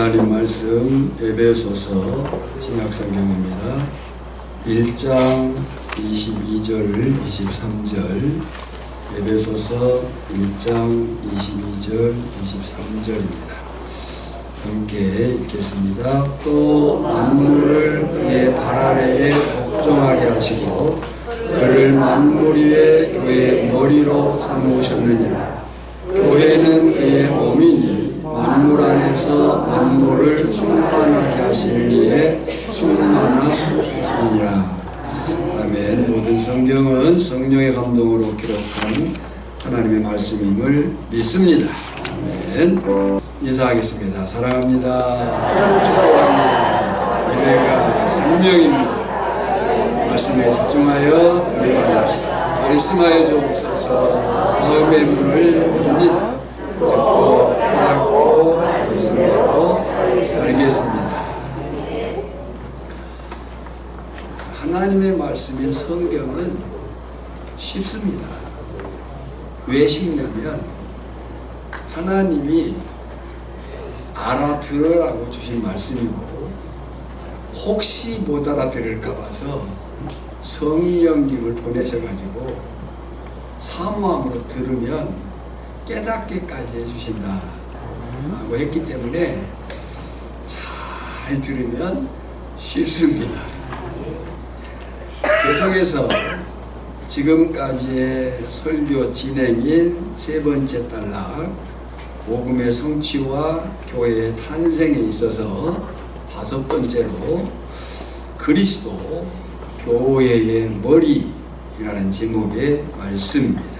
하나님 말씀 에베소서 신약성경입니다. 1장 22절 23절 에베소서 1장 22절 23절입니다. 함께 읽겠습니다. 또 만물을 그의 발 아래에 복종하게 하시고 그를 만물 위에 교회의 머리로 삼으셨느니라. 교회는 그의 몸이니 만물 안에서 만물을 충만하게 하시는 이에 충만하시니라. 아멘. 모든 성경은 성령의 감동으로 기록한 하나님의 말씀임을 믿습니다. 아멘. 인사하겠습니다. 사랑합니다. 축복합니다. 예배가 생명입니다. 말씀에 집중하여 우리가 말씀하여 주옵소서. 마음의 문을 엽니다. 듣고 깨닫고 말씀대로 살겠습니다. 하나님의 말씀인 성경은 쉽습니다. 왜 쉽냐면 하나님이 알아들으라고 주신 말씀이고 혹시 못 알아들을까 봐서 성령님을 보내셔가지고 사모함으로 들으면 깨닫게까지 해주신다 하고 했기 때문에 잘 들으면 쉽습니다. 계속해서 지금까지의 설교 진행인 세 번째 단락 복음의 성취와 교회의 탄생에 있어서 다섯 번째로 그리스도 교회의 머리라는 제목의 말씀입니다.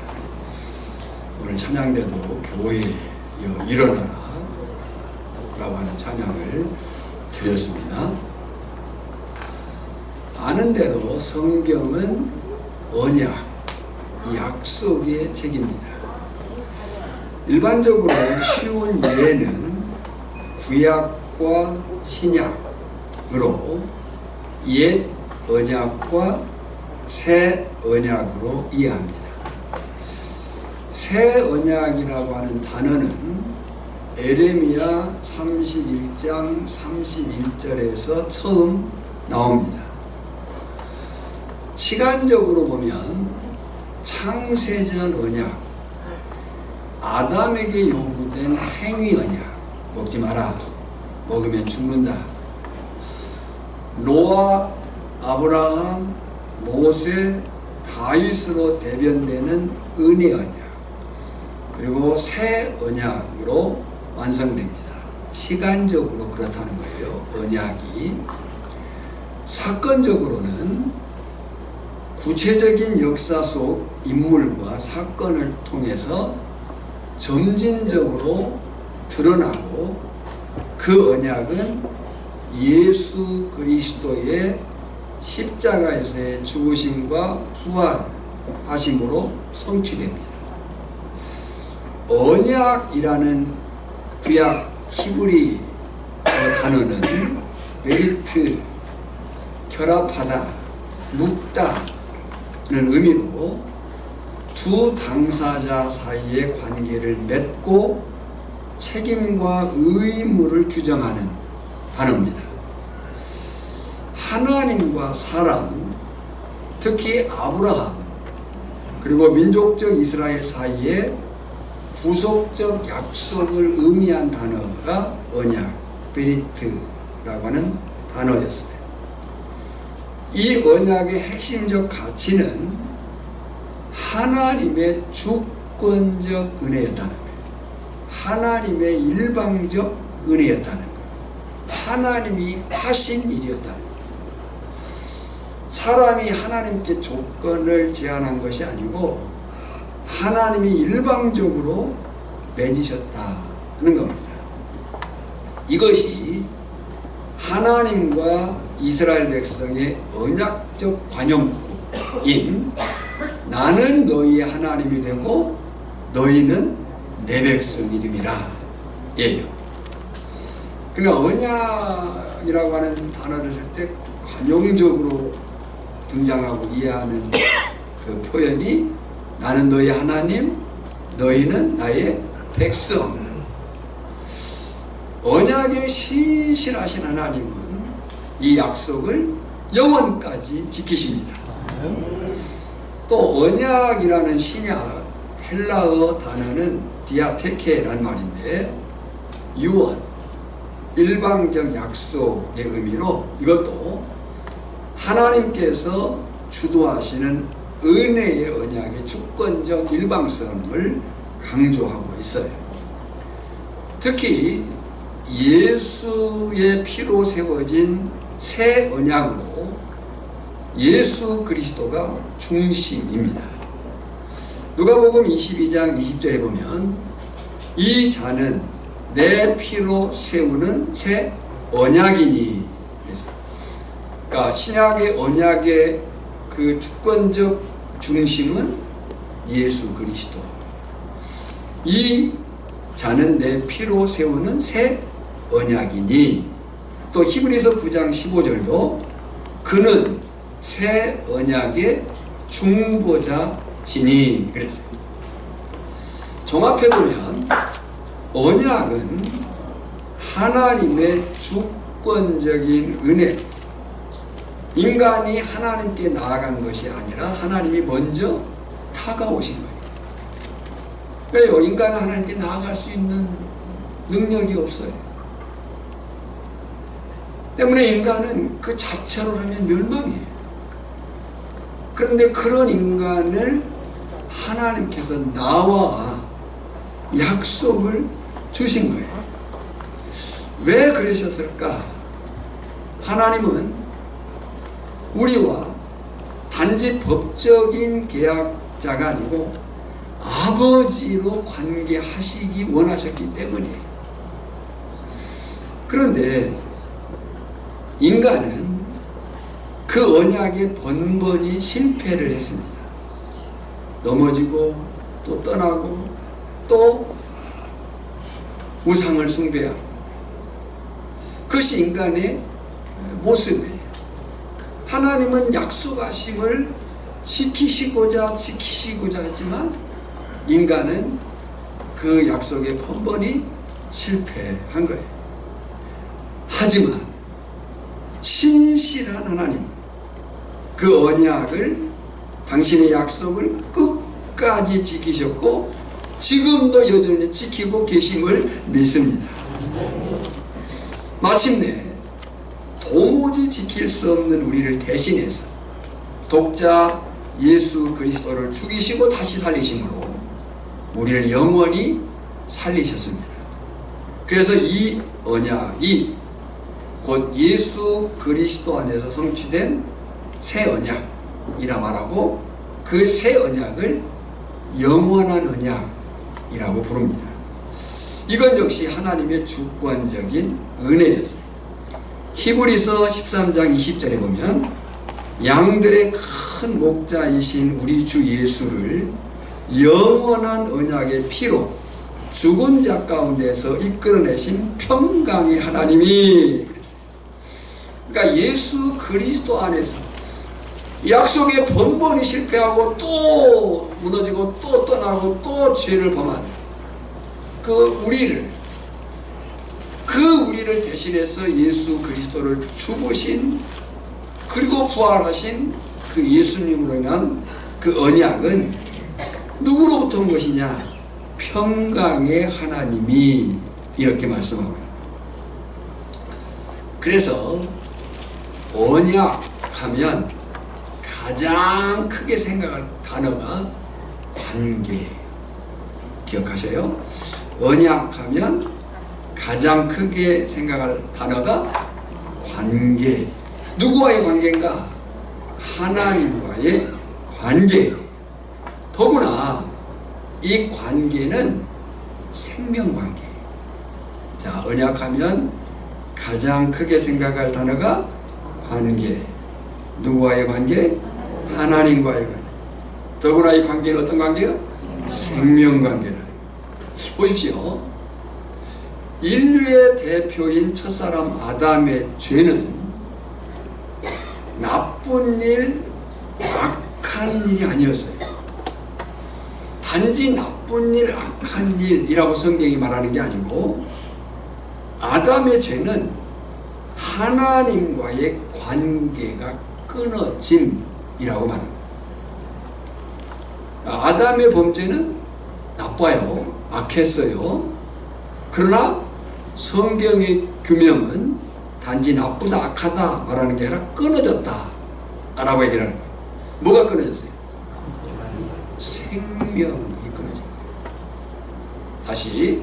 오늘 찬양대도 교회여 일어나라 라고 하는 찬양을 드렸습니다. 아는 대로 성경은 언약, 약속의 책입니다. 일반적으로 쉬운 예는 구약과 신약으로 옛 언약과 새 언약으로 이해합니다. 새 언약이라고 하는 단어는 에레미야 31장 31절에서 처음 나옵니다. 시간적으로 보면 창세전 언약, 아담에게 요구된 행위 언약, 먹지 마라, 먹으면 죽는다. 노아, 아브라함, 모세, 다윗으로 대변되는 은혜 언약, 그리고 새 언약으로 완성됩니다. 시간적으로 그렇다는 거예요. 언약이. 사건적으로는 구체적인 역사 속 인물과 사건을 통해서 점진적으로 드러나고 그 언약은 예수 그리스도의 십자가에서의 죽으심과 부활하심으로 성취됩니다. 언약이라는 구약 히브리 단어는 베리트, 결합하다, 묶다는 의미로 두 당사자 사이의 관계를 맺고 책임과 의무를 규정하는 단어입니다. 하나님과 사람, 특히 아브라함 그리고 민족적 이스라엘 사이에 구속적 약속을 의미한 단어가 언약, 베리트라고 하는 단어였어요. 이 언약의 핵심적 가치는 하나님의 주권적 은혜였다는 거예요. 하나님의 일방적 은혜였다는 거예요. 하나님이 하신 일이었다는 거예요. 사람이 하나님께 조건을 제안한 것이 아니고 하나님이 일방적으로 맺으셨다는 겁니다. 이것이 하나님과 이스라엘 백성의 언약적 관용구인 나는 너희의 하나님이 되고 너희는 내 백성이 됨이라 예요. 그러니까 언약이라고 하는 단어를 쓸 때 관용적으로 등장하고 이해하는 그 표현이 나는 너희 하나님, 너희는 나의 백성. 언약에 신실하신 하나님은 이 약속을 영원까지 지키십니다. 또 언약이라는 신약 헬라어 단어는 디아테케라는 말인데 유언, 일방적 약속의 의미로 이것도 하나님께서 주도하시는 은혜의 언약의 주권적 일방성을 강조하고 있어요. 특히 예수의 피로 세워진 새 언약으로 예수 그리스도가 중심입니다. 누가복음 22장 20절에 보면 이 자는 내 피로 세우는 새 언약이니, 그러니까 신약의 언약의 그 주권적 중심은 예수 그리스도. 이 자는 내 피로 세우는 새 언약이니, 또 히브리서 9장 15절도 그는 새 언약의 중보자시니 그랬어요. 종합해보면 언약은 하나님의 주권적인 은혜, 인간이 하나님께 나아간 것이 아니라 하나님이 먼저 다가오신 거예요. 왜요? 인간은 하나님께 나아갈 수 있는 능력이 없어요. 때문에 인간은 그 자체로라면 멸망이에요. 그런데 그런 인간을 하나님께서 나와 약속을 주신 거예요. 왜 그러셨을까? 하나님은 우리와 단지 법적인 계약자가 아니고 아버지로 관계하시기 원하셨기 때문이에요. 그런데 인간은 그 언약에 번번이 실패를 했습니다. 넘어지고 또 떠나고 또 우상을 숭배하고, 그것이 인간의 모습이에요. 하나님은 약속하심을 지키시고자 하지만 인간은 그 약속에 번번이 실패한 거예요. 하지만 신실한 하나님, 그 언약을, 당신의 약속을 끝까지 지키셨고 지금도 여전히 지키고 계심을 믿습니다. 마침내 도무지 지킬 수 없는 우리를 대신해서 독자 예수 그리스도를 죽이시고 다시 살리심으로 우리를 영원히 살리셨습니다. 그래서 이 언약이 곧 예수 그리스도 안에서 성취된 새 언약이라 말하고, 그 새 언약을 영원한 언약이라고 부릅니다. 이건 역시 하나님의 주권적인 은혜였어요. 히브리서 13장 20절에 보면 양들의 큰 목자이신 우리 주 예수를 영원한 언약의 피로 죽은 자 가운데서 이끌어내신 평강의 하나님이 그랬어요. 그러니까 예수 그리스도 안에서 약속에 번번이 실패하고 또 무너지고 또 떠나고 또 죄를 범한 그 우리를 대신해서 예수 그리스도를 죽으신, 그리고 부활하신 그 예수님으로 인한 그 언약은 누구로부터 온 것이냐? 평강의 하나님이, 이렇게 말씀하고요. 그래서 언약하면 가장 크게 생각할 단어가 관계. 기억하셔요? 언약하면 가장 크게 생각할 단어가 관계. 누구와의 관계인가? 하나님과의 관계. 더구나 이 관계는 생명관계. 자, 언약하면 가장 크게 생각할 단어가 관계. 누구와의 관계? 하나님과의 관계. 더구나 이 관계는 어떤 관계요? 생명관계다. 보십시오. 인류의 대표인 첫사람 아담의 죄는 나쁜 일, 악한 일이 아니었어요. 단지 나쁜 일, 악한 일이라고 성경이 말하는 게 아니고 아담의 죄는 하나님과의 관계가 끊어짐이라고 말합니다. 아담의 범죄는 나빠요. 악했어요. 그러나 성경의 규명은 단지 나쁘다, 악하다 말하는 게 아니라 끊어졌다 라고 얘기를 하는 거예요. 뭐가 끊어졌어요? 생명이 끊어진 거예요. 다시,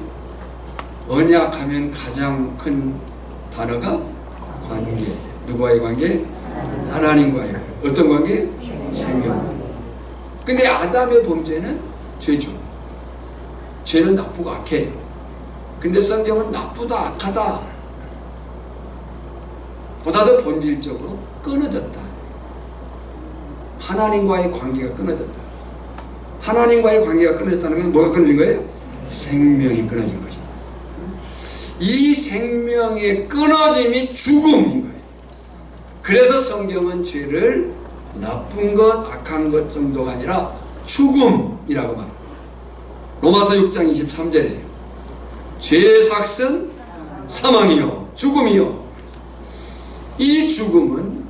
언약하면 가장 큰 단어가 관계. 누구와의 관계? 하나님과의 관계. 어떤 관계? 생명. 근데 아담의 범죄는 죄죠. 죄는 나쁘고 악해. 근데 성경은 나쁘다, 악하다 보다 더 본질적으로 끊어졌다. 하나님과의 관계가 끊어졌다. 하나님과의 관계가 끊어졌다는 건 뭐가 끊어진 거예요? 생명이 끊어진 거죠. 이 생명의 끊어짐이 죽음인 거예요. 그래서 성경은 죄를 나쁜 것, 악한 것 정도가 아니라 죽음이라고 말합니다. 로마서 6장 23절에 죄의 삭은 사망이요 죽음이요. 이 죽음은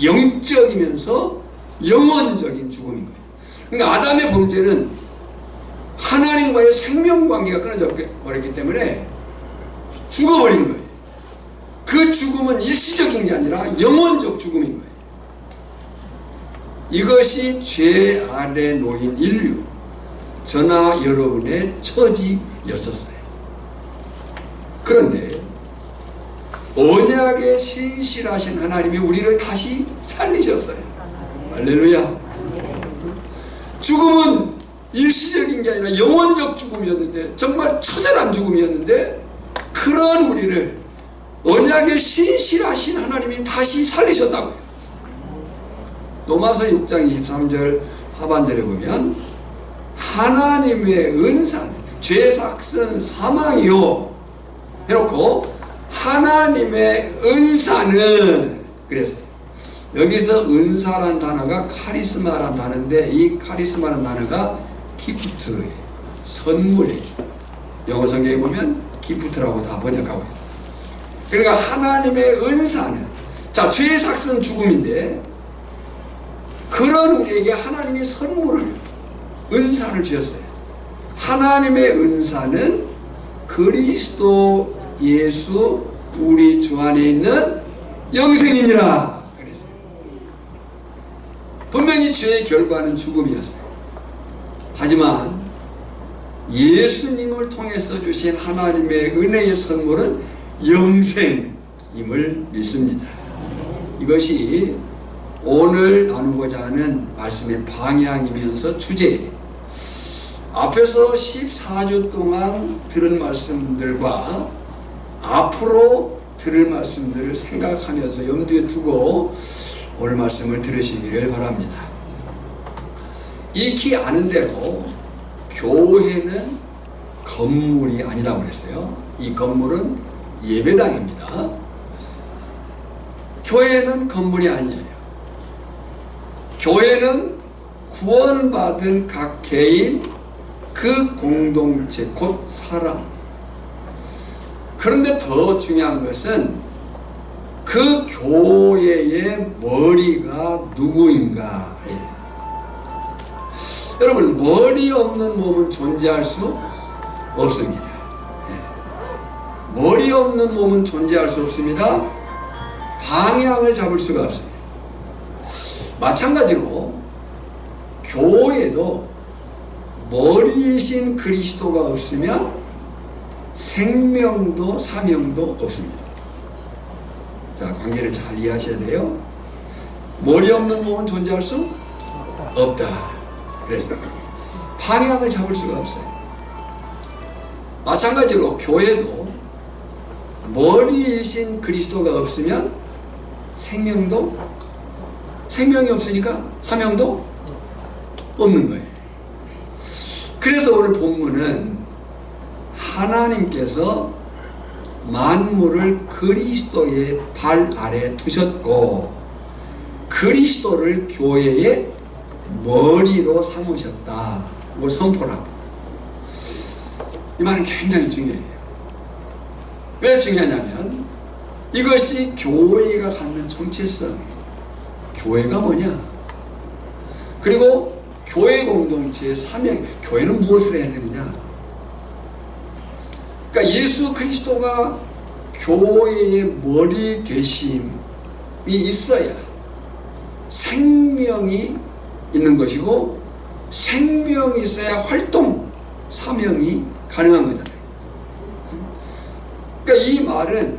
영적이면서 영원적인 죽음인 거예요. 그러니까 아담의 범죄는 하나님과의 생명관계가 끊어져 버렸기 때문에 죽어버린 거예요. 그 죽음은 일시적인 게 아니라 영원적 죽음인 거예요. 이것이 죄 아래 놓인 인류, 저나 여러분의 처지였었어요. 그런데 언약에 신실하신 하나님이 우리를 다시 살리셨어요. 할렐루야. 죽음은 일시적인 게 아니라 영원적 죽음이었는데, 정말 처절한 죽음이었는데, 그런 우리를 언약에 신실하신 하나님이 다시 살리셨다고요. 로마서 6장 23절 하반절에 보면 하나님의 은사는 죄의 삭은 사망이요 해놓고 하나님의 은사는 그랬어요. 여기서 은사란 단어가 카리스마란 단어인데, 이 카리스마란 단어가 기프트예요. 선물이에요. 영어 성경에 보면 기프트라고 다 번역하고 있어요. 그러니까 하나님의 은사는, 자, 죄의 삭은 죽음인데, 그런 우리에게 하나님이 선물을, 은사를 주셨어요. 하나님의 은사는 그리스도 예수 우리 주 안에 있는 영생이니라 그랬어요. 분명히 죄의 결과는 죽음이었어요. 하지만 예수님을 통해서 주신 하나님의 은혜의 선물은 영생임을 믿습니다. 이것이 오늘 나누고자 하는 말씀의 방향이면서 주제예요. 앞에서 14주 동안 들은 말씀들과 앞으로 들을 말씀들을 생각하면서 염두에 두고 오늘 말씀을 들으시기를 바랍니다. 익히 아는 대로 교회는 건물이 아니라고 그랬어요. 이 건물은 예배당입니다. 교회는 건물이 아니에요. 교회는 구원받은 각 개인, 그 공동체, 곧 사람. 그런데 더 중요한 것은 그 교회의 머리가 누구인가. 여러분, 머리 없는 몸은 존재할 수 없습니다. 머리 없는 몸은 존재할 수 없습니다. 방향을 잡을 수가 없습니다. 마찬가지로 교회도 머리이신 그리스도가 없으면 생명도 사명도 없습니다. 자, 관계를 잘 이해하셔야 돼요. 머리 없는 몸은 존재할 수 없다. 그래서 방향을 잡을 수가 없어요. 마찬가지로 교회도 머리이신 그리스도가 없으면 생명이 없으니까 사명도 없는 거예요. 그래서 오늘 본문은 하나님께서 만물을 그리스도의 발 아래 두셨고 그리스도를 교회의 머리로 삼으셨다고 선포를 합니다. 이 말은 굉장히 중요해요. 왜 중요하냐면 이것이 교회가 갖는 정체성, 교회가 뭐냐, 그리고 교회 공동체의 사명, 교회는 무엇을 해야 되느냐. 그러니까 예수 그리스도가 교회의 머리 되심이 있어야 생명이 있는 것이고, 생명이 있어야 활동, 사명이 가능한 거잖아요. 그러니까 이 말은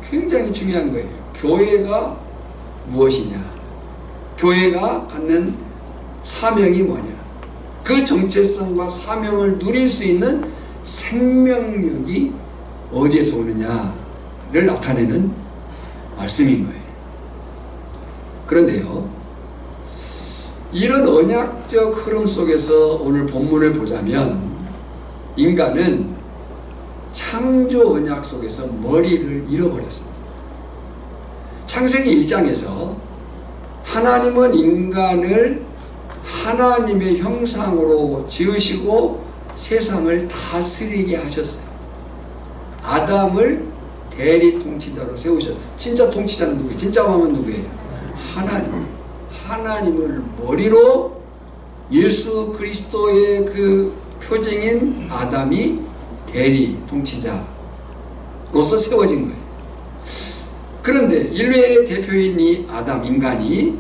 굉장히 중요한 거예요. 교회가 무엇이냐, 교회가 갖는 사명이 뭐냐, 그 정체성과 사명을 누릴 수 있는 생명력이 어디에서 오느냐를 나타내는 말씀인 거예요. 그런데요, 이런 언약적 흐름 속에서 오늘 본문을 보자면 인간은 창조 언약 속에서 머리를 잃어버렸습니다. 창세기 1장에서 하나님은 인간을 하나님의 형상으로 지으시고 세상을 다스리게 하셨어요. 아담을 대리 통치자로 세우셨어요. 진짜 통치자는 누구예요? 진짜 왕은 누구예요? 하나님. 하나님을 머리로 예수 그리스도의 그 표징인 아담이 대리 통치자로서 세워진 거예요. 그런데 인류의 대표인 이 아담, 인간이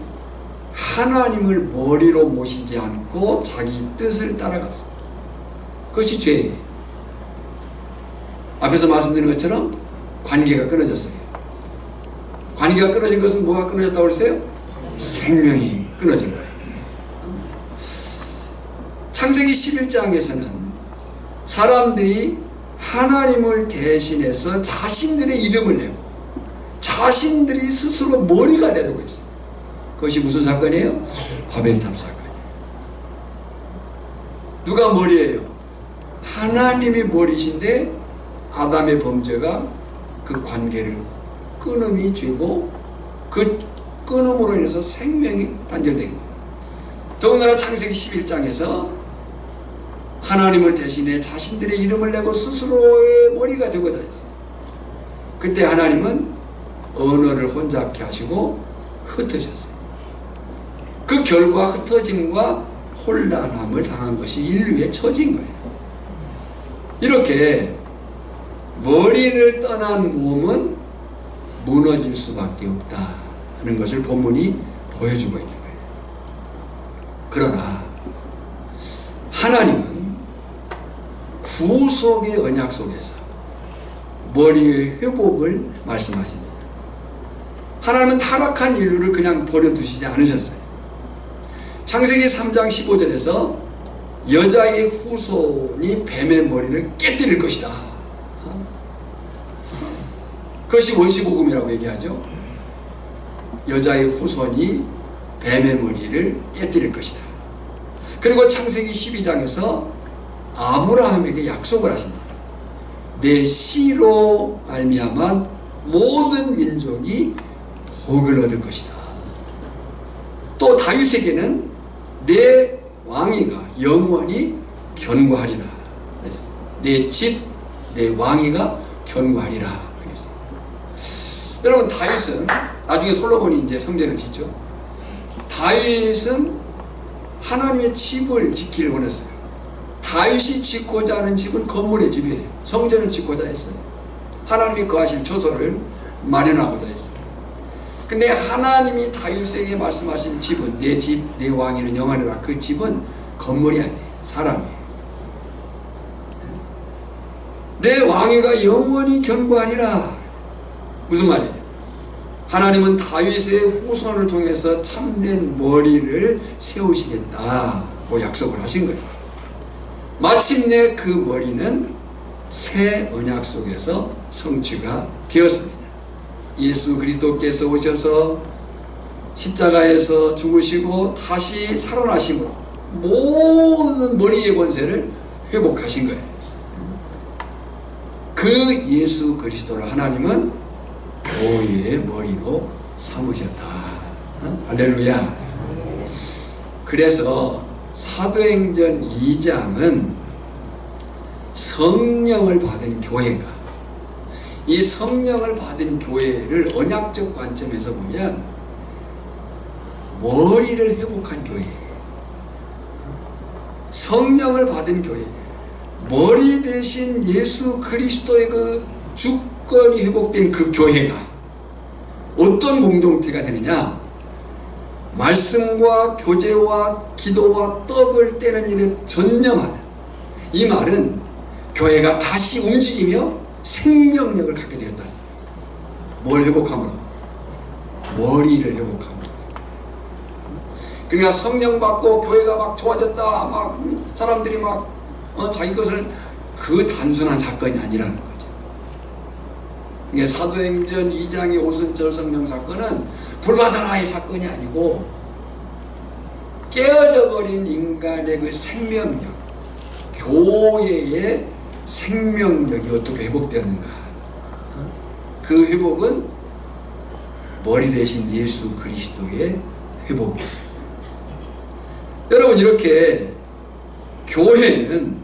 하나님을 머리로 모시지 않고 자기 뜻을 따라갔어요. 그것이 죄예요. 앞에서 말씀드린 것처럼 관계가 끊어졌어요. 관계가 끊어진 것은 뭐가 끊어졌다고 그랬어요? 생명이 끊어진 거예요. 창세기 11장에서는 사람들이 하나님을 대신해서 자신들의 이름을 내고 자신들이 스스로 머리가 되려고 했어요. 그것이 무슨 사건이에요? 바벨탑 사건이에요. 누가 머리예요? 하나님이 머리신데 아담의 범죄가 그 관계를 끊음이 주고 그 끊음으로 인해서 생명이 단절된 거예요. 더군다나 창세기 11장에서 하나님을 대신해 자신들의 이름을 내고 스스로의 머리가 되고자 했어요. 그때 하나님은 언어를 혼잡케 하시고 흩으셨어요. 그 결과 흩어짐과 혼란함을 당한 것이 인류의 처지인 거예요. 이렇게 머리를 떠난 몸은 무너질 수밖에 없다는 것을 본문이 보여주고 있는 거예요. 그러나 하나님은 구속의 언약 속에서 머리의 회복을 말씀하십니다. 하나님은 타락한 인류를 그냥 버려두시지 않으셨어요. 창세기 3장 15절에서 여자의 후손이 뱀의 머리를 깨뜨릴 것이다. 그것이 원시복음이라고 얘기하죠. 여자의 후손이 뱀의 머리를 깨뜨릴 것이다. 그리고 창세기 12장에서 아브라함에게 약속을 하십니다. 내 씨로 말미암아 모든 민족이 복을 얻을 것이다. 또 다윗에게는 내 왕위가 영원히 견고하리라. 내 집, 내 왕위가 견고하리라. 여러분, 다윗은 나중에 솔로몬이 이제 성전을 짓죠. 다윗은 하나님의 집을 짓기를 원했어요. 다윗이 짓고자 하는 집은 건물의 집이에요. 성전을 짓고자 했어요. 하나님이 거하실 처소를 마련하고자 했어요. 근데 하나님이 다윗에게 말씀하신 집은 내 집, 내 왕위는 영원하리라. 그 집은 건물이 아니에요. 사람이에요. 내 왕위가 영원히 견고하리라. 무슨 말이에요? 하나님은 다윗의 후손을 통해서 참된 머리를 세우시겠다고 약속을 하신 거예요. 마침내 그 머리는 새 언약 속에서 성취가 되었습니다. 예수 그리스도께서 오셔서 십자가에서 죽으시고 다시 살아나심으로 모든 머리의 권세를 회복하신 거예요. 그 예수 그리스도를 하나님은 교회의 머리로 삼으셨다. 할렐루야. 그래서 사도행전 2장은 성령을 받은 교회가 이 성령을 받은 교회를 언약적 관점에서 보면 머리를 회복한 교회예요. 성령을 받은 교회, 머리 대신 예수 그리스도의 그 주권이 회복된 그 교회가 어떤 공동체가 되느냐? 말씀과 교제와 기도와 떡을 떼는 일에 전념하는, 이 말은 교회가 다시 움직이며 생명력을 갖게 되었다. 뭘 회복함으로? 머리를 회복함으로. 그러니까 성령 받고 교회가 막 좋아졌다, 막 사람들이 막 자기 것을, 그 단순한 사건이 아니라는 거죠. 이게 사도행전 2장의 오순절 성령 사건은 불바다라의 사건이 아니고 깨어져 버린 인간의 그 생명력, 교회의 생명력이 어떻게 회복되었는가. 그 회복은 머리 대신 예수 그리스도의 회복이에요. 여러분, 이렇게 교회는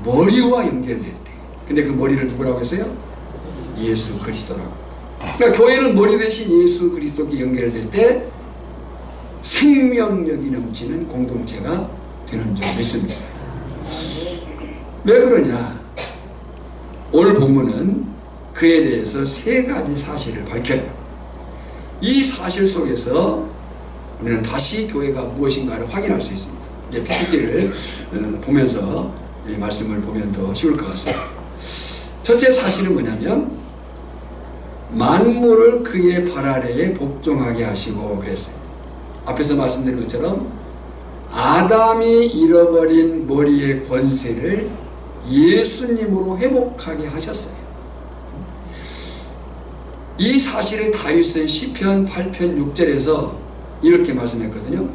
머리와 연결될 때, 근데 그 머리를 누구라고 했어요? 예수 그리스도라고. 그러니까 교회는 머리 대신 예수 그리스도께 연결될 때 생명력이 넘치는 공동체가 되는 줄 믿습니다. 왜 그러냐? 오늘 본문은 그에 대해서 세 가지 사실을 밝혀요. 이 사실 속에서 우리는 다시 교회가 무엇인가를 확인할 수 있습니다. 이제 PPT를 보면서 이 말씀을 보면 더 쉬울 것 같습니다. 첫째 사실은 뭐냐면 만물을 그의 발 아래에 복종하게 하시고 그랬어요. 앞에서 말씀드린 것처럼 아담이 잃어버린 머리의 권세를 예수님으로 회복하게 하셨어요. 이 사실을 다윗은 시편 8편 6절에서 이렇게 말씀했거든요.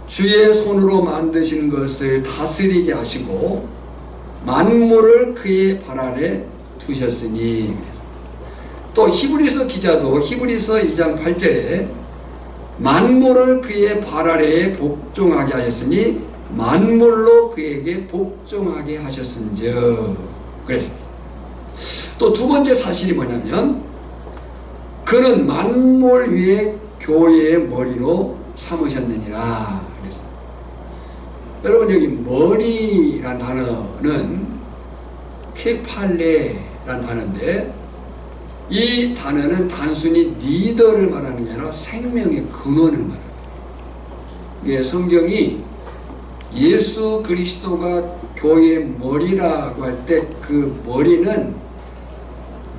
주의 손으로 만드신 것을 다스리게 하시고 만물을 그의 발 아래 두셨으니. 또 히브리서 기자도 히브리서 2장 8절에 만물을 그의 발 아래에 복종하게 하셨으니 만물로 그에게 복종하게 하셨은즉 그랬습니다. 또 두 번째 사실이 뭐냐면 그는 만물 위에 교회의 머리로 삼으셨느니라 그랬습니다. 여러분, 여기 머리란 단어는 케팔레란 단어인데 이 단어는 단순히 리더를 말하는 게 아니라 생명의 근원을 말합니다. 이게 성경이 예수 그리스도가 교회의 머리라고 할 때 그 머리는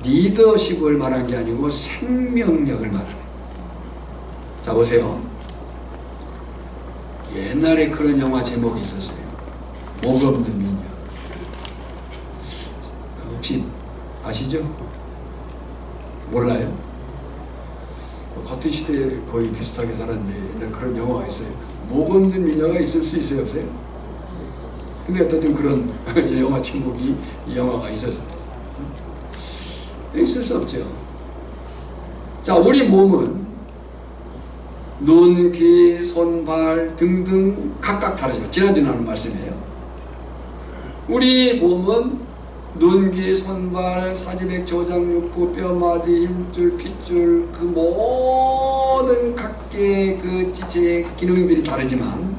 리더십을 말한 게 아니고 생명력을 말합니다. 자, 보세요. 옛날에 그런 영화 제목이 있었어요. 목 없는 미녀. 혹시 아시죠? 몰라요? 같은 시대에 거의 비슷하게 살았는데 그런 영화가 있어요. 목 없는 미녀가 있을 수 있어요, 없어요? 근데 어쨌든 그런 영화 제목이 이 영화가 있었어요. 있을 수 없죠. 자, 우리 몸은 눈, 귀, 손, 발 등등 각각 다르지만 지난주에 나눈 말씀이에요. 우리 몸은 눈, 귀, 손, 발, 사지백, 조장육부, 뼈마디, 힘줄, 핏줄 그 모든 각계의 그 지체의 기능들이 다르지만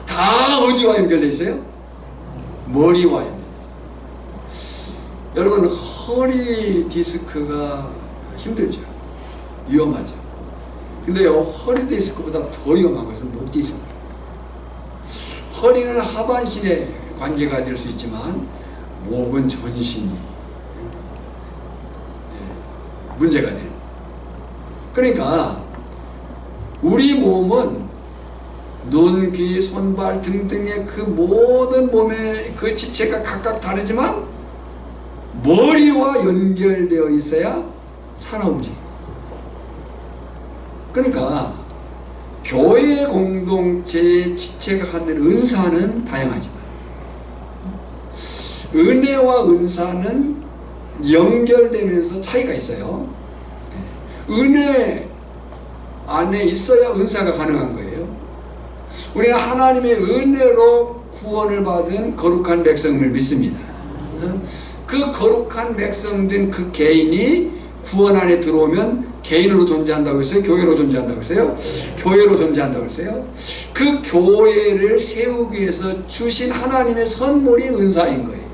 다 어디와 연결되어 있어요? 머리와 연결되어 있어요. 여러분, 허리 디스크가 힘들죠. 위험하죠. 근데요, 허리 디스크보다 더 위험한 것은 목 디스크입니다. 허리는 하반신에 관계가 될 수 있지만 목은 전신이 문제가 되는. 그러니까 우리 몸은 눈, 귀, 손발 등등의 그 모든 몸의 그 지체가 각각 다르지만 머리와 연결되어 있어야 살아 움직입니다. 그러니까 교회 공동체의 지체가 갖는 은사는 다양하지만 은혜와 은사는 연결되면서 차이가 있어요. 은혜 안에 있어야 은사가 가능한 거예요. 우리가 하나님의 은혜로 구원을 받은 거룩한 백성을 믿습니다. 그 그 거룩한 백성된 그 개인이 구원 안에 들어오면 개인으로 존재한다고 했어요? 교회로 존재한다고 했어요? 교회로 존재한다고 했어요? 그 교회를 세우기 위해서 주신 하나님의 선물이 은사인 거예요.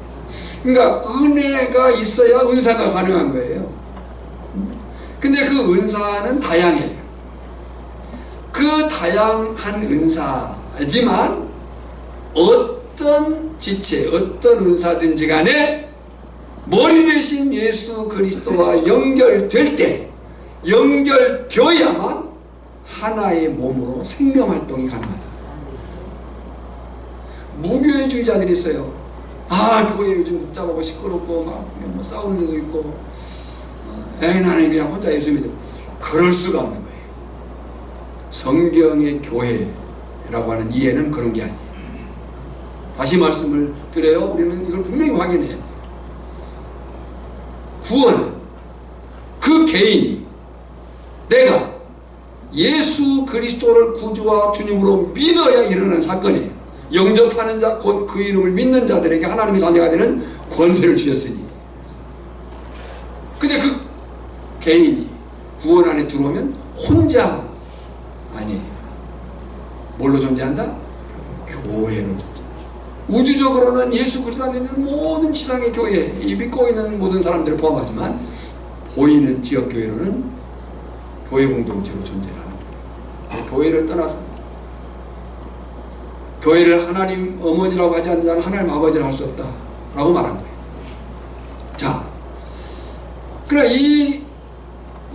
그러니까 은혜가 있어야 은사가 가능한 거예요. 근데 그 은사는 다양해요. 그 다양한 은사지만 어떤 지체, 어떤 은사든지 간에 머리 대신 예수 그리스도와 연결될 때, 연결되어야만 하나의 몸으로 생명활동이 가능하다. 무교회주의자들이 있어요. 교회 요즘 복잡하고 시끄럽고 막 뭐 싸우는 데도 있고, 나는 그냥 혼자 예수 믿어. 그럴 수가 없는 거예요. 성경의 교회라고 하는 이해는 그런 게 아니에요. 다시 말씀을 드려요. 우리는 이걸 분명히 확인해야 돼요. 구원은 그 개인이 내가 예수 그리스도를 구주와 주님으로 믿어야 일어나는 사건이에요. 영접하는 자, 곧 그 이름을 믿는 자들에게 하나님의 자녀가 되는 권세를 주셨으니. 근데 그 개인이 구원 안에 들어오면 혼자 아니에요. 뭘로 존재한다? 교회로 존재. 우주적으로는 예수 그리스도 안에 있는 모든 지상의 교회, 이 믿고 있는 모든 사람들을 포함하지만 보이는 지역교회로는 교회 공동체로 존재하는 거예요. 교회를 떠나서 교회를 하나님 어머니라고 하지 않는 자는 하나님 아버지를 할 수 없다 라고 말한 거예요. 자, 그러나 이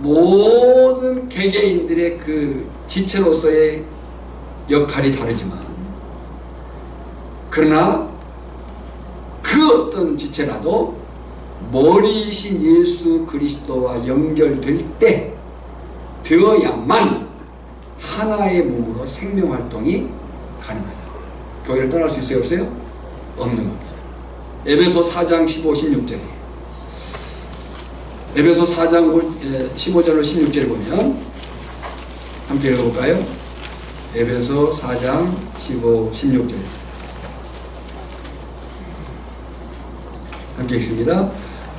모든 개개인들의 그 지체로서의 역할이 다르지만, 그러나 그 어떤 지체라도 머리이신 예수 그리스도와 연결될 때 되어야만 하나의 몸으로 생명활동이 가능하다. 교회를 떠날 수 있어요? 없어요? 없는 겁니다. 에베소 4장 15, 16절이에요. 에베소 4장 15절로 16절을 보면 함께 읽어볼까요? 에베소 4장 15, 16절 함께 읽습니다.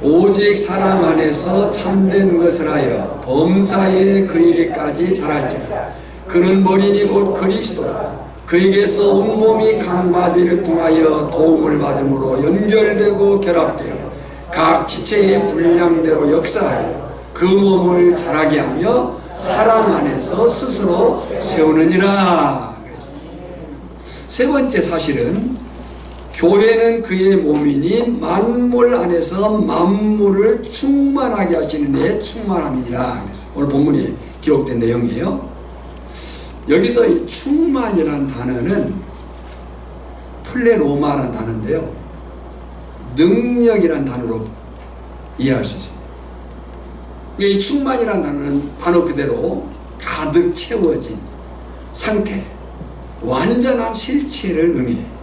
오직 사랑 안에서 참된 것을 하여 범사에 그에게까지 자랄지라. 그는 머리니 곧 그리스도라. 그에게서 온몸이 각 마디를 통하여 도움을 받음으로 연결되고 결합되어 각 지체의 분량대로 역사하여 그 몸을 자라게 하며 사랑 안에서 스스로 세우느니라. 세 번째 사실은 교회는 그의 몸이니 만물 안에서 만물을 충만하게 하시는 이의 충만함이니라. 오늘 본문에 기록된 내용이에요. 여기서 이 충만이라는 단어는 플레로마라는 단어인데요, 능력이라는 단어로 이해할 수 있습니다. 이 충만이라는 단어는 단어 그대로 가득 채워진 상태, 완전한 실체를 의미해요.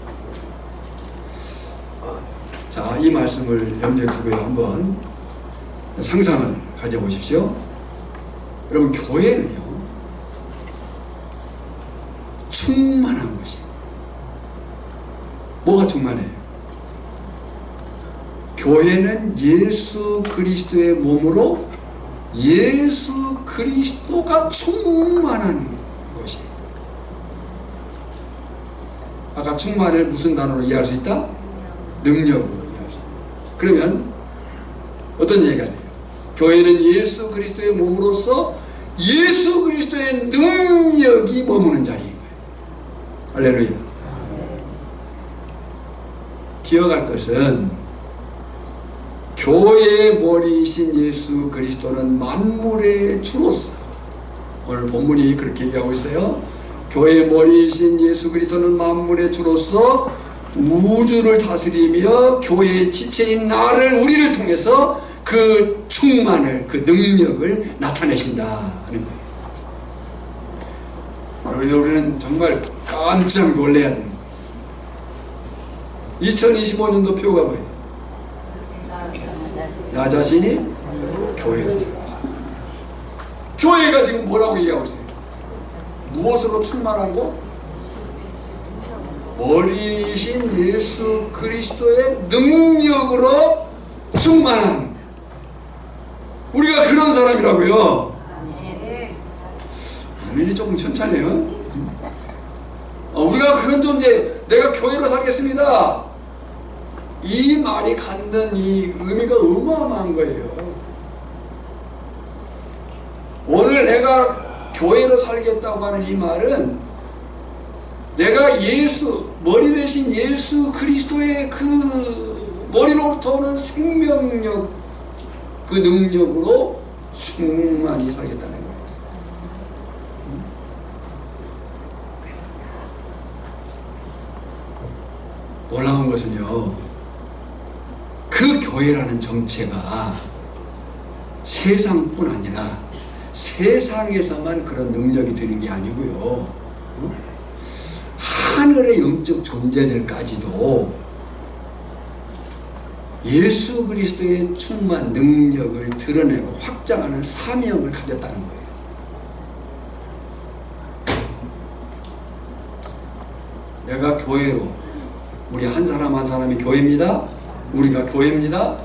자, 이 말씀을 염두에 두고 한번 상상을 가져보십시오. 여러분, 교회는요 충만한 것이에요. 뭐가 충만해요? 교회는 예수 그리스도의 몸으로 예수 그리스도가 충만한 것이에요. 아까 충만을 무슨 단어로 이해할 수 있다? 능력으로 이해할 수 있다. 그러면 어떤 얘기가 돼요? 교회는 예수 그리스도의 몸으로서 예수 그리스도의 능력이 머무는 자리인 거예요. 할렐루야. 기억할 것은 교회의 머리이신 예수 그리스도는 만물의 주로서, 오늘 본문이 그렇게 얘기하고 있어요. 교회의 머리이신 예수 그리스도는 만물의 주로서 우주를 다스리며 교회의 지체인 나를, 우리를 통해서 그 충만을, 그 능력을 나타내신다는 거예요. 우리는 정말 깜짝 놀라야 됩니다. 2025년도 표가 뭐예요? 나 자신이 교회가 되었습니다. 교회가 지금 뭐라고 얘기하고 있어요? 무엇으로 충만한 거? 머리이신 예수 그리스도의 능력으로 충만한 우리가 그런 사람이라고요. 아멘이 조금 천천해요. 우리가 그런 존재, 내가 교회로 살겠습니다. 이 말이 갖는 이 의미가 어마어마한 거예요. 오늘 내가 교회로 살겠다고 하는 이 말은 내가 머리 대신 예수 그리스도의 그 머리로부터 오는 생명력, 그 능력으로 충만히 살겠다는 거예요. 놀라운 것은요, 그 교회라는 정체가 세상뿐 아니라 세상에서만 그런 능력이 되는 게 아니고요, 하늘의 영적 존재들까지도 예수 그리스도의 충만 능력을 드러내고 확장하는 사명을 가졌다는 거예요. 내가 교회로, 우리 한 사람 한 사람이 교회입니다. 우리가 교회입니다.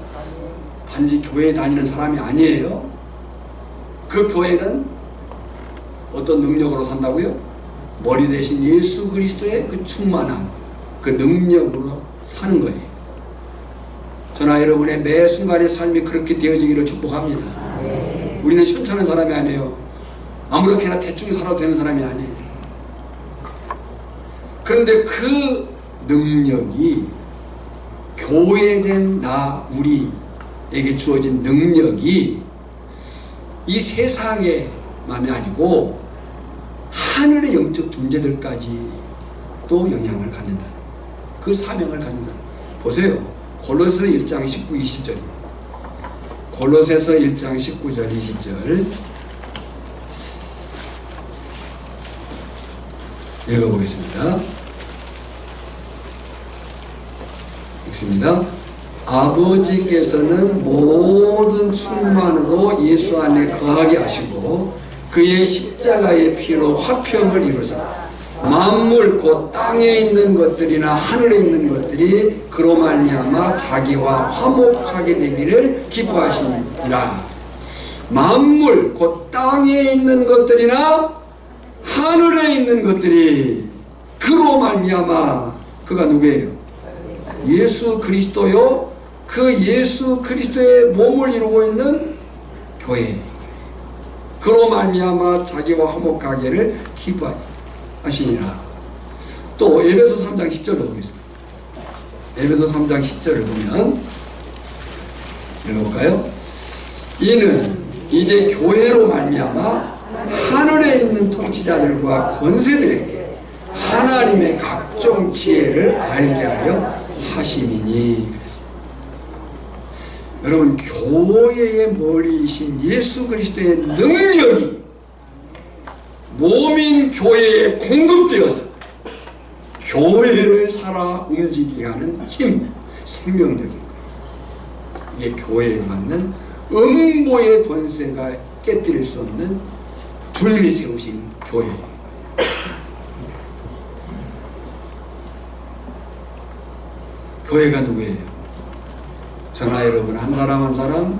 단지 교회에 다니는 사람이 아니에요. 그 교회는 어떤 능력으로 산다고요? 머리 대신 예수 그리스도의 그 충만함, 그 능력으로 사는 거예요. 저나 여러분의 매 순간의 삶이 그렇게 되어지기를 축복합니다. 우리는 현찮은 사람이 아니에요. 아무렇게나 대충 살아도 되는 사람이 아니에요. 그런데 그 능력이 교회된 우리에게 주어진 능력이 이 세상에만이 아니고 하늘의 영적 존재들까지 또 영향을 갖는다. 그 사명을 갖는다. 보세요. 골로새서 1장 19, 20절입니다. 골로새서 1장 19절, 20절 읽어보겠습니다. 읽습니다. 아버지께서는 모든 충만으로 예수 안에 거하게 하시고 그의 십자가의 피로 화평을 이루사 만물 곧 땅에 있는 것들이나 하늘에 있는 것들이 그로 말미암아 자기와 화목하게 되기를 기뻐하시니라. 만물 곧 땅에 있는 것들이나 하늘에 있는 것들이 그로 말미암아, 그가 누구예요? 예수 그리스도요. 그 예수 그리스도의 몸을 이루고 있는 교회, 그로 말미암아 자기와 화목하기를 기뻐하시니라. 또 에베소 3장 10절을 보겠습니다. 에베소 3장 10절을 보면 읽어볼까요? 이는 이제 교회로 말미암아 하늘에 있는 통치자들과 권세들에게 하나님의 각종 지혜를 알게 하려 하심이니. 여러분, 교회의 머리이신 예수 그리스도의 능력이 몸인 교회에 공급되어서 교회를 살아 움직이게 하는 힘, 생명력인 거예요. 이게 교회가 갖는 음보의 권세가 깨뜨릴 수 없는 주님이 세우신 교회예요. 교회가 누구예요? 저나 여러분 한 사람 한 사람,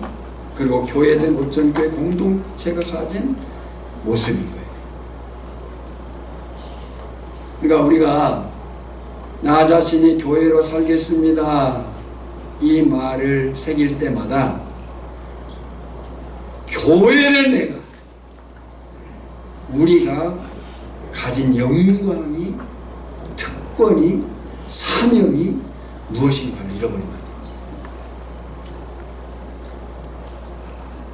그리고 교회된 오천교회 공동체가 가진 모습인 거예요. 그러니까 우리가 나 자신이 교회로 살겠습니다, 이 말을 새길 때마다 교회는 내가, 우리가 가진 영광이, 특권이, 사명이 무엇인가를 잃어버립니다.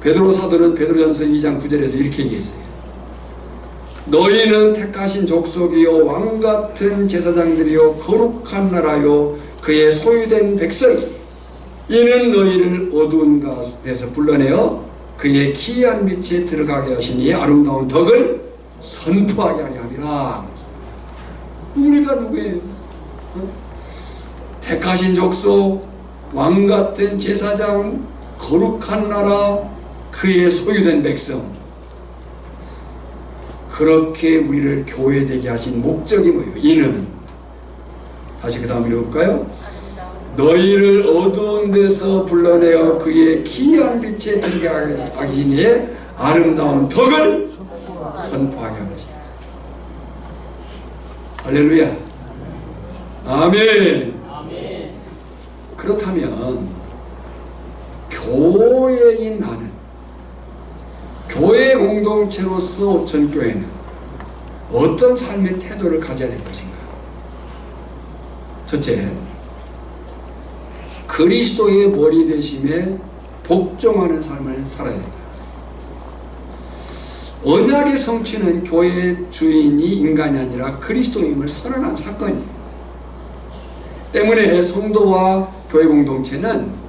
베드로 사도는 베드로전서 2장 9절에서 이렇게 얘기했어요. 너희는 택하신 족속이요 왕같은 제사장들이요 거룩한 나라요 그의 소유된 백성이, 이는 너희를 어두운 가운데서 불러내어 그의 기이한 빛에 들어가게 하시니 아름다운 덕을 선포하게 하려 함이라. 우리가 누구예요? 택하신 족속, 왕같은 제사장, 거룩한 나라, 그의 소유된 백성. 그렇게 우리를 교회되게 하신 목적이 뭐예요? 이는, 다시 그 다음 읽어볼까요? 너희를 어두운 데서 불러내어 그의 기이한 빛에 들게 하시니 아름다운 덕을 선포하게 하시니. 할렐루야. 아멘. 그렇다면 교회인 나는, 교회 공동체로서 오천교회는 어떤 삶의 태도를 가져야 될 것인가? 첫째, 그리스도의 머리 되심에 복종하는 삶을 살아야 된다. 언약의 성취는 교회의 주인이 인간이 아니라 그리스도임을 선언한 사건이에요. 때문에 성도와 교회 공동체는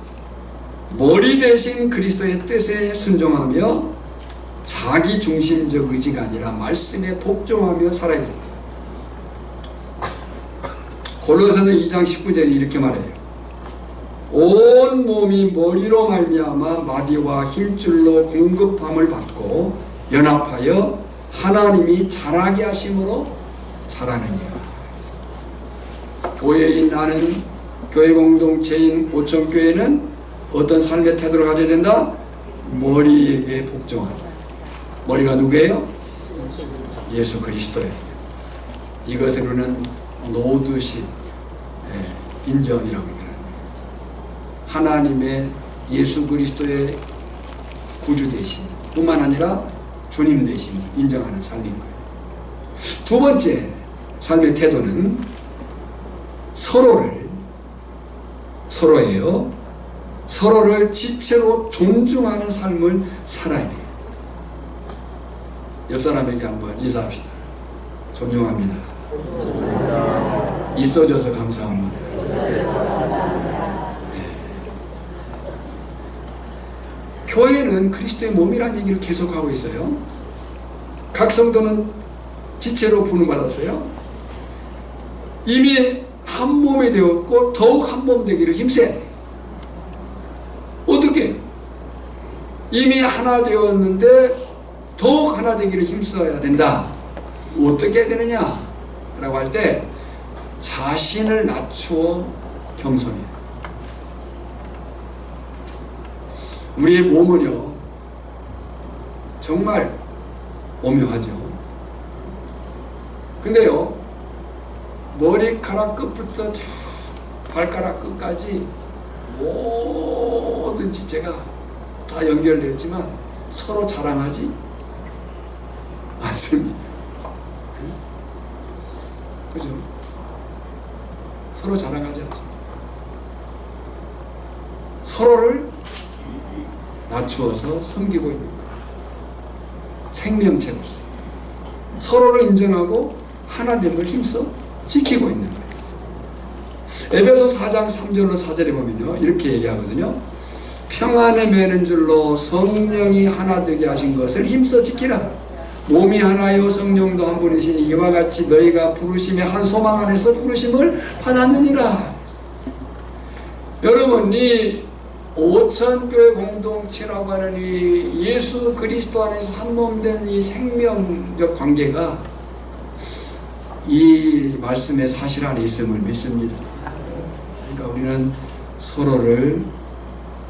머리 대신 그리스도의 뜻에 순종하며 자기 중심적 의지가 아니라 말씀에 복종하며 살아야 됩니다. 골로새서 2장 19절이 이렇게 말해요. 온 몸이 머리로 말미암아 마디와 힘줄로 공급함을 받고 연합하여 하나님이 자라게 하심으로 자라느니라. 교회인 나는, 교회 공동체인 오천교회는 어떤 삶의 태도를 가져야 된다? 머리에게 복종한다. 머리가 누구예요? 예수 그리스도예요. 이것으로는 노두신 인정이라고 얘기합니다. 하나님의 예수 그리스도의 구주 되심 뿐만 아니라 주님 되심을 인정하는 삶인 거예요. 두 번째 삶의 태도는 서로를 지체로 존중하는 삶을 살아야 돼요. 옆 사람에게 한번 인사합시다. 존중합니다. 있어줘서 감사합니다. 네. 교회는 그리스도의 몸이라는 얘기를 계속하고 있어요. 각 성도는 지체로 부름받았어요. 이미 한 몸이 되었고 더욱 한 몸 되기를 힘써야 돼. 어떻게? 이미 하나 되었는데 더욱 하나 되기를 힘써야 된다. 어떻게 해야 되느냐? 라고 할 때 자신을 낮추어 겸손해. 우리의 몸은요 정말 오묘하죠. 근데요 머리카락 끝부터 발가락 끝까지 모든 지체가 다 연결되어 있지만 서로 자랑하지 않습니다. 그죠? 서로 자랑하지 않습니다. 서로를 낮추어서 섬기고 있는 거예요. 생명체로서 서로를 인정하고 하나님을 힘써 지키고 있는 거예요. 에베소 4장 3절로 4절에 보면요 이렇게 얘기하거든요. 평안에 매는 줄로 성령이 하나 되게 하신 것을 힘써 지키라. 몸이 하나요 성령도 한 분이시니 이와 같이 너희가 부르심의 한 소망 안에서 부르심을 받았느니라. 여러분 이 오천교회 공동체라고 하는 이 예수 그리스도 안에서 한 몸 된 이 생명적 관계가 이 말씀의 사실 안에 있음을 믿습니다. 그러니까 우리는 서로를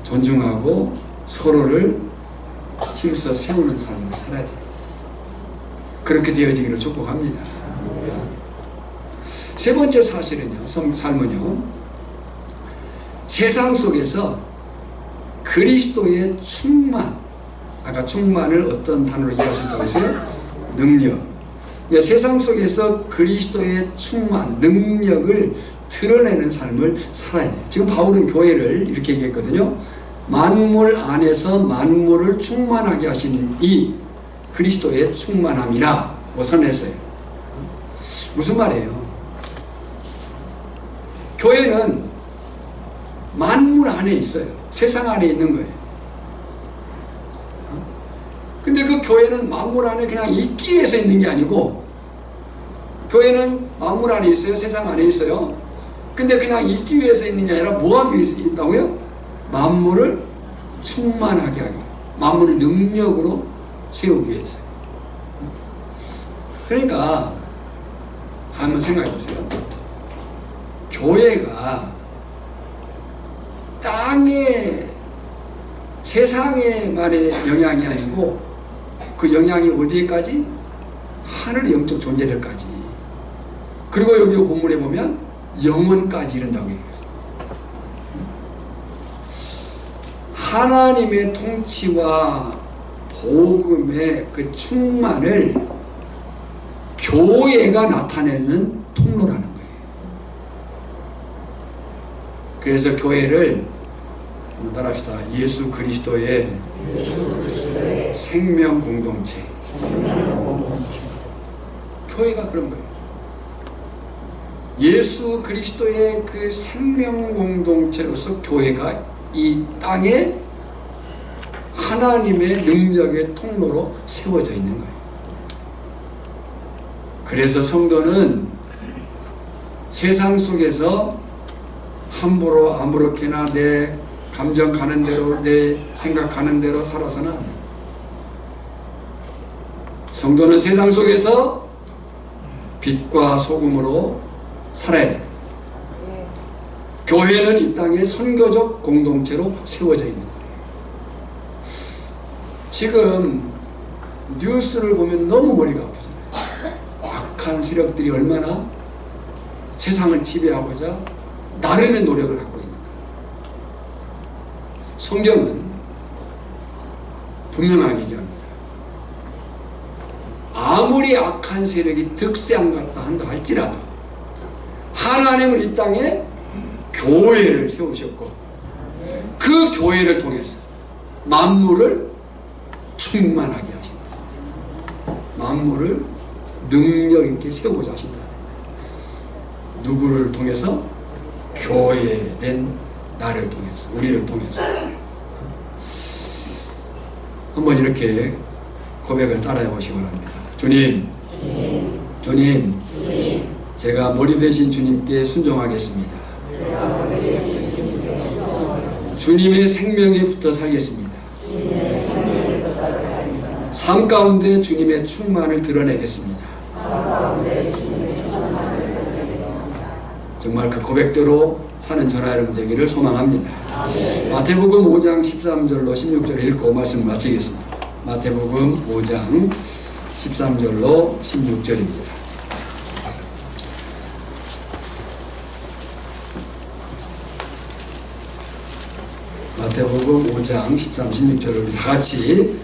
존중하고 서로를 힘써 세우는 삶을 살아야 돼요. 그렇게 되어지기를 축복합니다. 세 번째 사실은요, 삶은요, 세상 속에서 그리스도의 충만, 아까 충만을 어떤 단어로 이해할 수 있다고 했어요? 능력. 그러니까 세상 속에서 그리스도의 충만, 능력을 드러내는 삶을 살아야 돼요. 지금 바울은 교회를 이렇게 얘기했거든요. 만물 안에서 만물을 충만하게 하시는 이 그리스도의 충만함이라 선언했어요. 무슨 말이에요? 교회는 만물 안에 있어요. 세상 안에 있는 거예요. 근데 그 교회는 만물 안에 그냥 있기 위해서 있는 게 아니고, 교회는 만물 안에 있어요. 세상 안에 있어요. 근데 그냥 있기 위해서 있는 게 아니라 뭐 하기 위해서 있다고요? 만물을 충만하게 하기, 만물을 능력으로 세우기 위해서. 그러니까 한번 생각해 보세요. 교회가 땅의 세상에만의 영향이 아니고 그 영향이 어디에까지? 하늘의 영적 존재들까지, 그리고 여기 본문에 보면 영혼까지 이른다고 얘기해요. 하나님의 통치와 복음의 그 충만을 교회가 나타내는 통로라는 거예요. 그래서 교회를 한번 따라합시다. 예수 그리스도의 생명 공동체. 교회가 그런 거예요. 예수 그리스도의 그 생명 공동체로서 교회가 이 땅에 하나님의 능력의 통로로 세워져 있는 거예요. 그래서 성도는 세상 속에서 함부로 아무렇게나 내 감정 가는 대로, 내 생각 가는 대로 살아서는 안 돼요. 성도는 세상 속에서 빛과 소금으로 살아야 돼요. 교회는 이 땅에 선교적 공동체로 세워져 있는 거예요. 지금 뉴스를 보면 너무 머리가 아프잖아요. 악한 세력들이 얼마나 세상을 지배하고자 나름의 노력을 갖고 있는 거예요. 성경은 분명하게 얘기합니다. 아무리 악한 세력이 득세한 것 같다 한다 할지라도 하나님은 이 땅에 교회를 세우셨고 그 교회를 통해서 만물을 충만하게 하신다. 만물을 능력 있게 세우고자 하신다. 누구를 통해서? 교회된 나를 통해서, 우리를 통해서. 한번 이렇게 고백을 따라해 보시기 바랍니다. 주님, 제가 머리 되신 주님께 순종하겠습니다. 주님의 생명에 붙어 살겠습니다. 삶 가운데 주님의 충만을 드러내겠습니다. 정말 그 고백대로 사는 저나 여러분 되기를 소망합니다. 마태복음 5장 13절로 16절 읽고 말씀 마치겠습니다. 마태복음 5장 13절로 16절입니다. 마태복음 5장 13, 16절을 다같이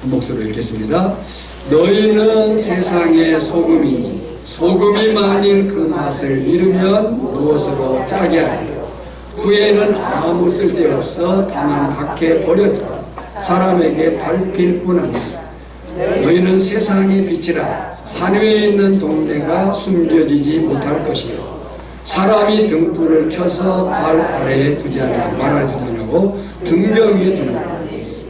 한 목소리로 읽겠습니다. 너희는 세상의 소금이니 소금이 만일 그 맛을 잃으면 무엇으로 짜게 하리요? 후에는 아무 쓸데없어 다만 밖에 버려져 사람에게 밟힐 뿐 아니라. 너희는 세상의 빛이라. 산 위에 있는 동네가 숨겨지지 못할 것이요 사람이 등불을 켜서 발 아래에 두지 않아 발 아래에 두지 않고 등경 위에 두느니라.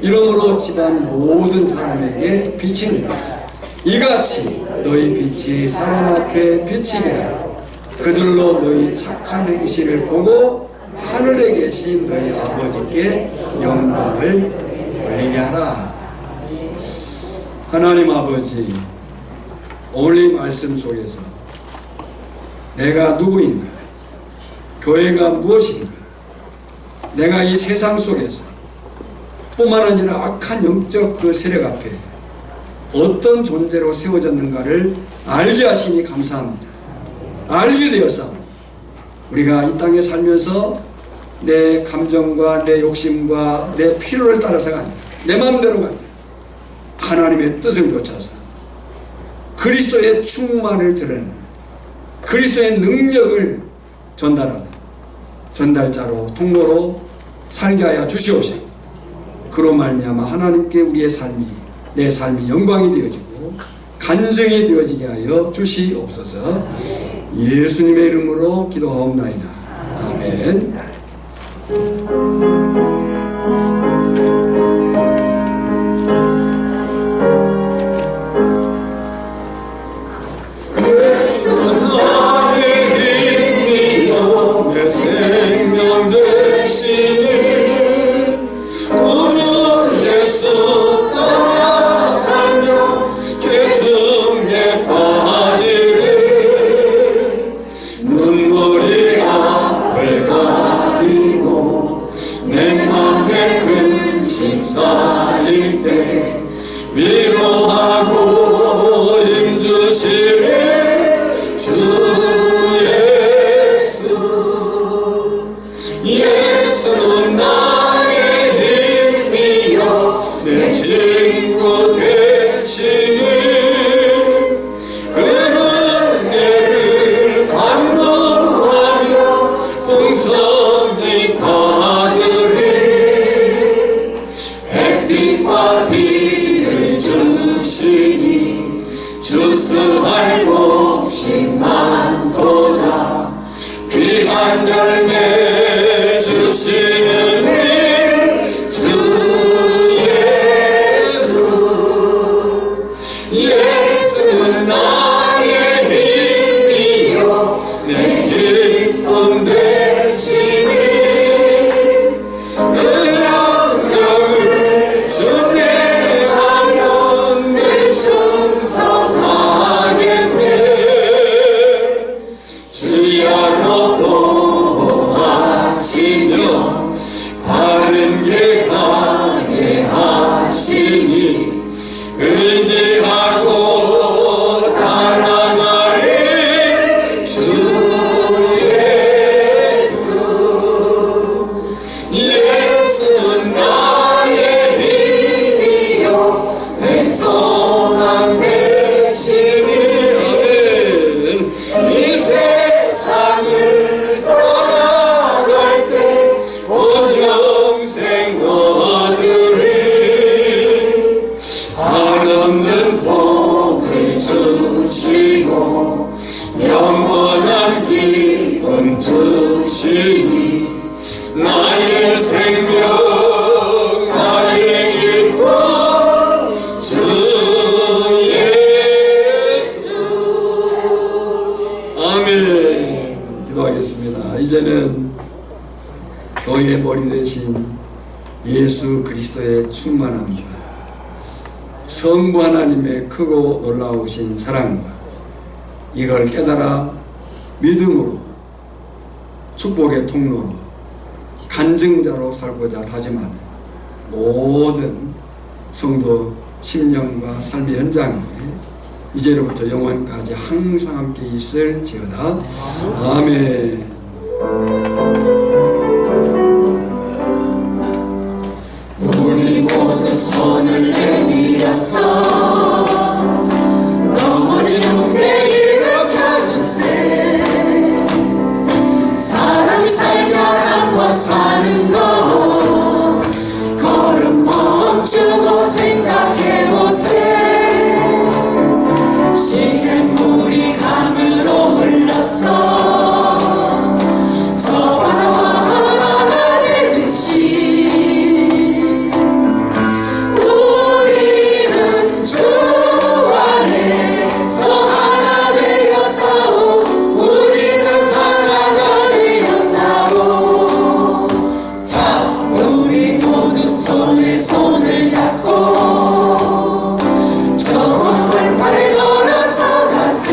이러므로 집안 모든 사람에게 비치니라. 이같이 너희 빛이 사람 앞에 비치게 하라. 그들로 너희 착한 행실을 보고 하늘에 계신 너희 아버지께 영광을 돌리게 하라. 하나님 아버지, 오늘 이 말씀 속에서 내가 누구인가? 교회가 무엇인가? 내가 이 세상 속에서 뿐만 아니라 악한 영적 그 세력 앞에 어떤 존재로 세워졌는가를 알게 하시니 감사합니다. 알게 되었사오니 우리가 이 땅에 살면서 내 감정과 내 욕심과 내 필요를 따라서가 아니라 내 마음대로가 아니라 하나님의 뜻을 좇아서 그리스도의 충만을 드러내는 그리스도의 능력을 전달하는 전달자로 통로로 살게 하여 주시옵시고 그로 말미암아 하나님께 우리의 삶이 내 삶이 영광이 되어지고 간증이 되어지게 하여 주시옵소서. 예수님의 이름으로 기도하옵나이다. 아멘. 예수 나의 힘이요 내 생명 되시니 구주 예수 따라 살며 죄중에 빠지리 눈물이 앞을 가리고 주시니 주스할 곡식 많도다. 귀한 열매 주시는 주 예수 나의 힘이요 내 기쁨 되시니 영광을 주께 하면 늘 충성하겠네. 주야로 보호하시며 바른 길 가게 하시니 의지하고 따라가리 주 예수 나의 힘이요 내 소망 되시니 이 세상을 떠나갈 때 온 영생 얻으리. 한없는 복을 주시고 영원한 기쁨 주시니 나의 생명 나의 기쁨 주 예수. 아멘. 기도하겠습니다. 이제는 교회의 머리 대신 예수 그리스도의 충만함과 성부 하나님의 크고 놀라우신 사랑과 이걸 깨달아 믿음으로 축복의 통로로 간증자로 살고자 다짐하는 모든 성도 심령과 삶의 현장에 이제로부터 영원까지 항상 함께 있을지어다. 아멘. 우리 모두 손을 내밀어서 넘어진 형제 일으켜주세. 사람이 살면 사는 것 걸음 멈추고 생각해보세. 시냇물이 강으로 흘렀어 저 바다와 하나 되듯이 우리는 주 안에서 하나 되었다오. 우리는 하나가 되었다오. 자 우리 모두 손에 손을 잡고 저 돌파를 걸어서 가세.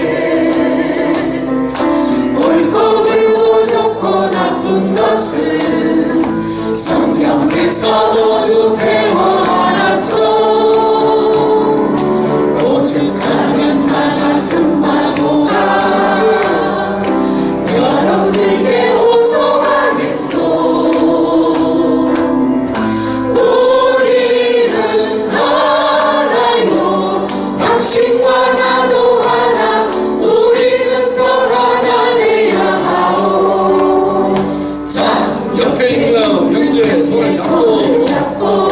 옳고 그르고 좋고 나쁜 것은 성경에서 모두 배워하라소. 오죽하면 다 같은 바보가 여러분들께 호소하겠소. 우리는 하나요 당신과 나도 하나. 우리는 또 하나 되어야 하오. 자 옆에 있는 형제 손을 잡고